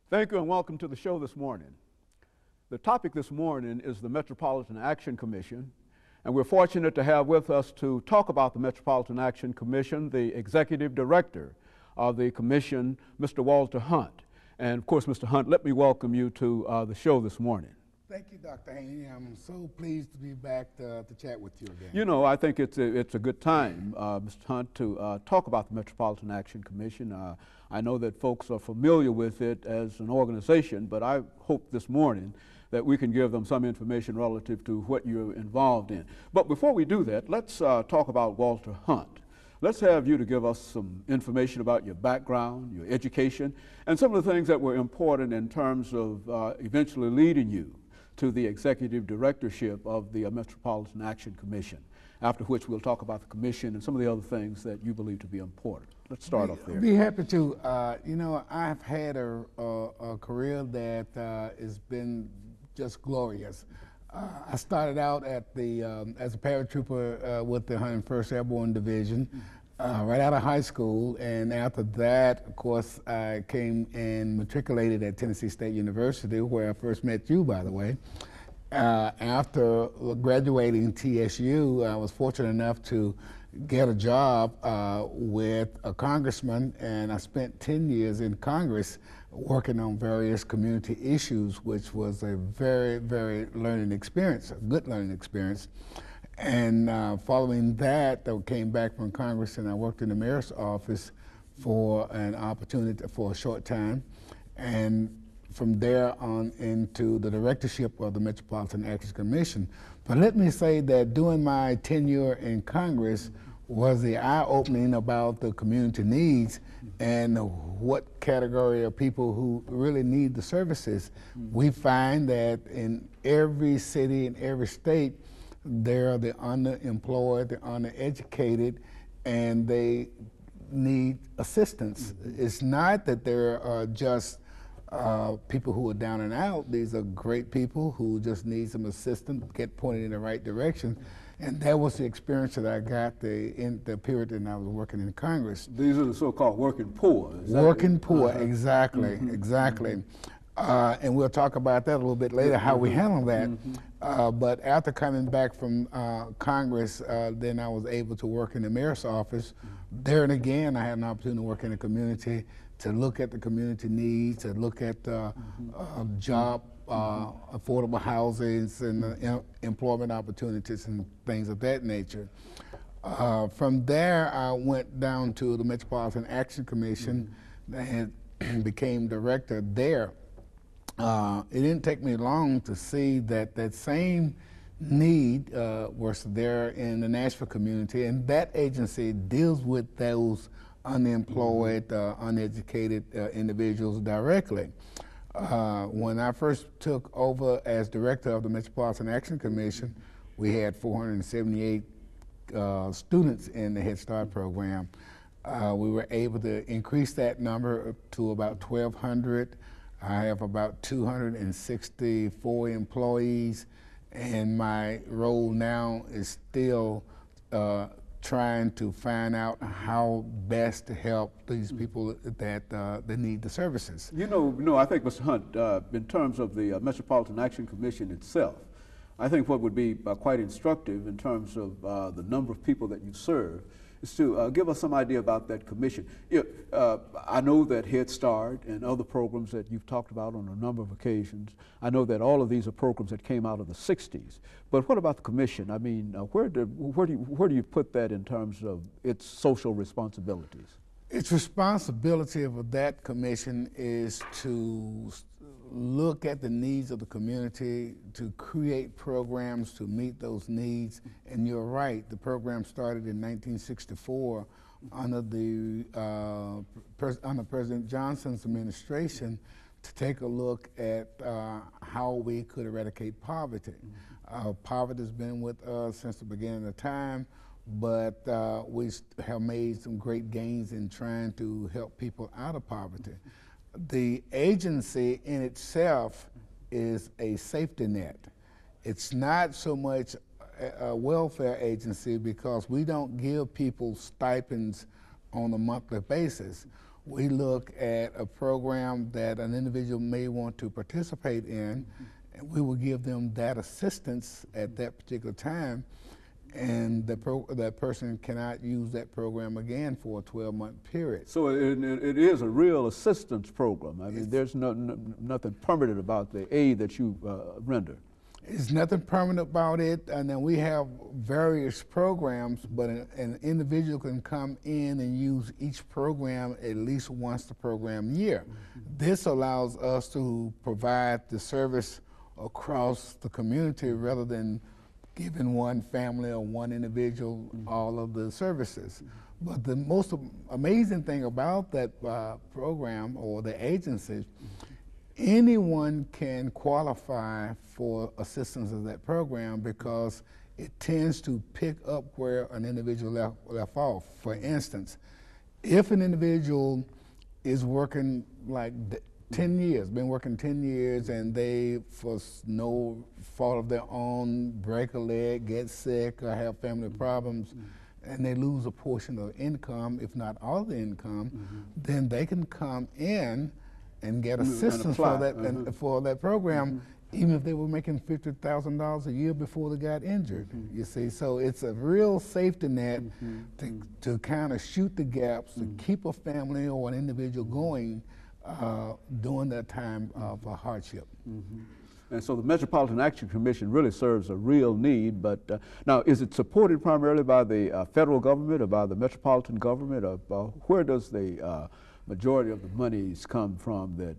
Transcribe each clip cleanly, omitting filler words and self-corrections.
Thank you and welcome to the show this morning. The topic this morning is the Metropolitan Action Commission, and we're fortunate to have with us to talk about the Metropolitan Action Commission the Executive Director of the Commission, Mr. Walter Hunt. And of course, Mr. Hunt, let me welcome you to the show this morning. Thank you, Dr. Haney. I'm so pleased to be back to chat with you again. You know, I think it's a good time, Mr. Hunt, to talk about the Metropolitan Action Commission. I know that folks are familiar with it as an organization, but I hope this morning that we can give them some information relative to what you're involved in. But before we do that, let's talk about Walter Hunt. Let's have you to give us some information about your background, your education, and some of the things that were important in terms of eventually leading you to the executive directorship of the Metropolitan Action Commission, after which we'll talk about the commission and some of the other things that you believe to be important. Let's start off there. Be happy to. You know, I've had a career that has been just glorious. I started out at the as a paratrooper with the 101st Airborne Division right out of high school, and after that, of course, I came and matriculated at Tennessee State University, where I first met you, by the way. After graduating TSU, I was fortunate enough to get a job with a congressman, and I spent 10 years in Congress working on various community issues, which was a very, very learning experience, a good learning experience. And following that, I came back from Congress and I worked in the mayor's office for an opportunity for a short time. And from there on into the directorship of the Metropolitan Action Commission. But let me say that during my tenure in Congress was the eye-opening about the community needs and what category of people who really need the services. We find that in every city, in every state, there are the underemployed, the undereducated, and they need assistance. It's not that there are just people who are down and out. These are great people who just need some assistance, get pointed in the right direction. And that was the experience that I got in the period that I was working in Congress. These are the so-called working poor. Working poor, exactly, exactly. And we'll talk about that a little bit later, how we handle that. But after coming back from Congress, then I was able to work in the mayor's office. There and again, I had an opportunity to work in the community, to look at the community needs, to look at job, affordable housing, and employment opportunities and things of that nature. From there, I went down to the Metropolitan Action Commission and became director there. It didn't take me long to see that that same need was there in the Nashville community, and that agency deals with those unemployed, uneducated individuals directly. When I first took over as director of the Metropolitan Action Commission, we had 478 students in the Head Start program. We were able to increase that number to about 1,200. I have about 264 employees, and my role now is still trying to find out how best to help these people that need the services. You know, I think, Mr. Hunt, in terms of the Metropolitan Action Commission itself, I think what would be quite instructive in terms of the number of people that you serve is to give us some idea about that commission. I know that Head Start and other programs that you've talked about on a number of occasions, I know that all of these are programs that came out of the 60s. But what about the commission? I mean, where do you put that in terms of its social responsibilities? Its responsibility of that commission is to look at the needs of the community, to create programs to meet those needs. And you're right, the program started in 1964 under President Johnson's administration to take a look at how we could eradicate poverty. Poverty has been with us since the beginning of time, but we have made some great gains in trying to help people out of poverty. The agency in itself is a safety net. It's not so much a welfare agency because we don't give people stipends on a monthly basis. we look at a program that an individual may want to participate in, and we will give them that assistance at that particular time, and that person cannot use that program again for a 12-month period. So it is a real assistance program. I mean, there's nothing permanent about the aid that you render. There's nothing permanent about it, and then we have various programs, but an individual can come in and use each program at least once the program year. This allows us to provide the service across the community rather than giving one family or one individual all of the services. But the most amazing thing about that program or the agency, anyone can qualify for assistance of that program because it tends to pick up where an individual left off. For instance, if an individual is working like 10 years, been working 10 years, and they, for no fault of their own, break a leg, get sick, or have family problems, and they lose a portion of income, if not all the income, then they can come in and get assistance for that for that program, even if they were making $50,000 a year before they got injured. You see, so it's a real safety net to kind of shoot the gaps, to keep a family or an individual going during that time of hardship. And so the Metropolitan Action Commission really serves a real need, but now is it supported primarily by the federal government or by the metropolitan government, or where does the majority of the monies come from that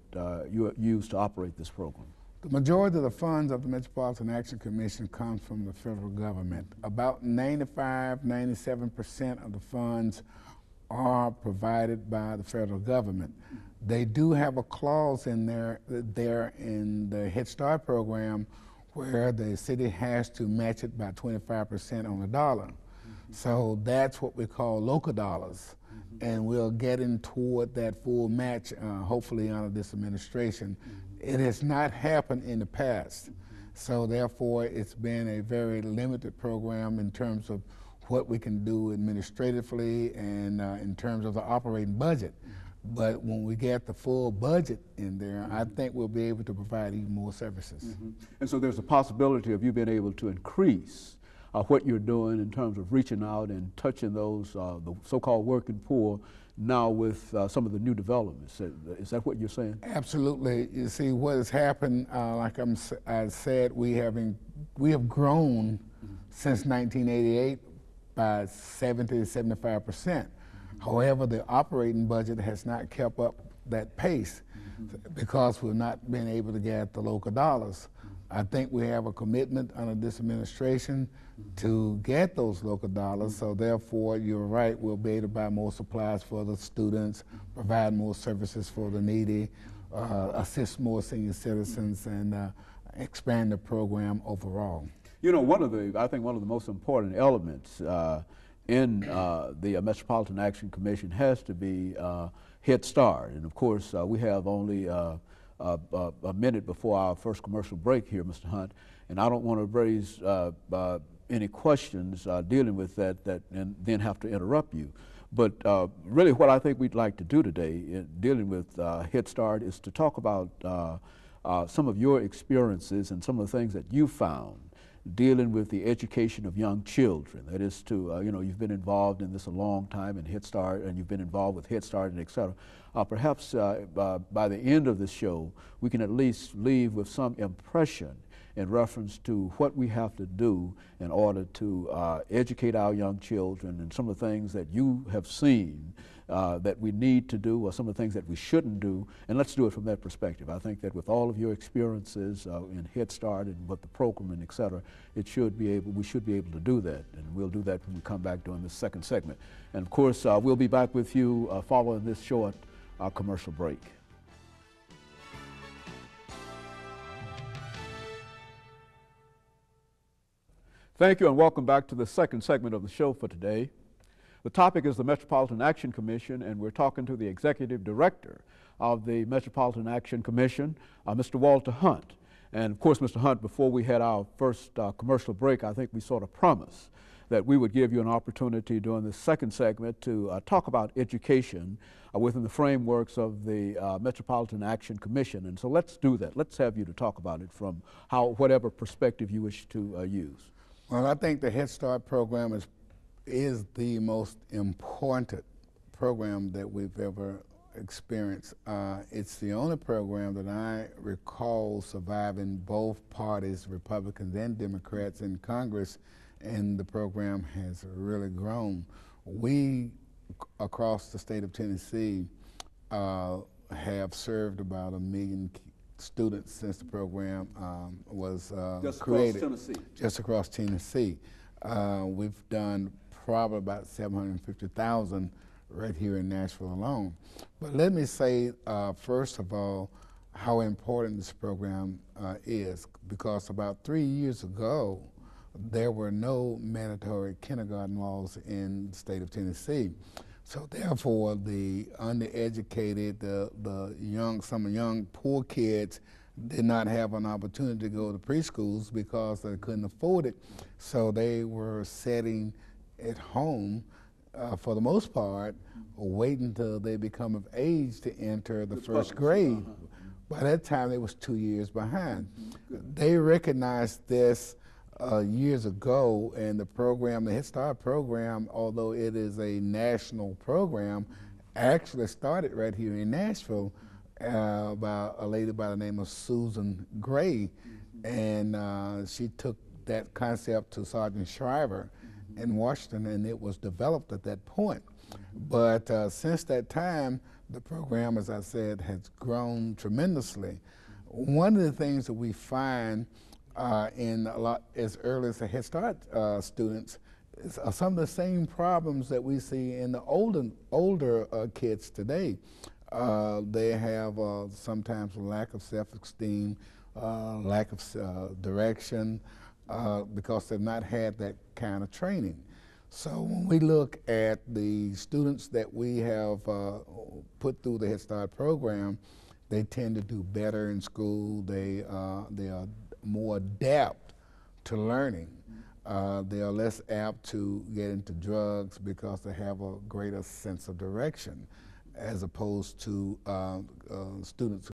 you use to operate this program? The majority of the funds of the Metropolitan Action Commission comes from the federal government. About 95–97% of the funds are provided by the federal government. They do have a clause in there in the Head Start program where the city has to match it by 25% on the dollar. So that's what we call local dollars. And we're getting toward that full match, hopefully under this administration. It has not happened in the past. So therefore, it's been a very limited program in terms of what we can do administratively and in terms of the operating budget. But when we get the full budget in there, I think we'll be able to provide even more services. And so there's a possibility of you being able to increase what you're doing in terms of reaching out and touching those, the so-called working poor, now with some of the new developments. Is that what you're saying? Absolutely. You see, what has happened, like I said, we have grown since 1988 by 70–75%. However, the operating budget has not kept up that pace because we've not been able to get the local dollars. I think we have a commitment under this administration to get those local dollars, so therefore, you're right, we'll be able to buy more supplies for the students, provide more services for the needy, assist more senior citizens, and expand the program overall. You know, I think one of the most important elements in the Metropolitan Action Commission has to be Head Start. And of course, we have only a minute before our first commercial break here, Mr. Hunt, and I don't want to raise any questions dealing with that and then have to interrupt you. But really what I think we'd like to do today in dealing with Head Start is to talk about some of your experiences and some of the things that you found dealing with the education of young children. That is to, you know, you've been involved in this a long time in Head Start, and you've been involved with Head Start and et cetera. Perhaps by the end of this show, we can at least leave with some impression in reference to what we have to do in order to educate our young children, and some of the things that you have seen that we need to do, or some of the things that we shouldn't do, and let's do it from that perspective. I think that with all of your experiences in Head Start and with the program and et cetera, we should be able to do that, and we'll do that when we come back during this second segment. And of course, we'll be back with you following this short commercial break. Thank you, and welcome back to the second segment of the show for today. The topic is the Metropolitan Action Commission, and we're talking to the Executive Director of the Metropolitan Action Commission, Mr. Walter Hunt. And of course, Mr. Hunt, before we had our first commercial break, I think we sort of promised that we would give you an opportunity during the second segment to talk about education within the frameworks of the Metropolitan Action Commission. And so let's do that. Let's have you to talk about it from whatever perspective you wish to use. Well, I think the Head Start program is the most important program that we've ever experienced. It's the only program that I recall surviving both parties, Republicans and Democrats in Congress, and the program has really grown. We, across the state of Tennessee, have served about 1 million students since the program was created. Just across Tennessee. We've done probably about 750,000 right here in Nashville alone. But let me say, first of all, how important this program is, because about 3 years ago, there were no mandatory kindergarten laws in the state of Tennessee. So therefore, the undereducated, some young poor kids did not have an opportunity to go to preschools because they couldn't afford it. So they were sitting at home, for the most part, waiting until they become of age to enter the first grade. By that time, they was 2 years behind. They recognized this years ago, and the program, the Head Start program, although it is a national program, actually started right here in Nashville by a lady by the name of Susan Gray, and she took that concept to Sergeant Shriver in Washington, and it was developed at that point. But since that time, the program, as I said, has grown tremendously. One of the things that we find in a lot as early as the Head Start students is some of the same problems that we see in the older kids today. They have sometimes a lack of self-esteem, lack of direction, because they've not had that kind of training. So when we look at the students that we have put through the Head Start program, they tend to do better in school. They are more adept to learning. They are less apt to get into drugs because they have a greater sense of direction, as opposed to students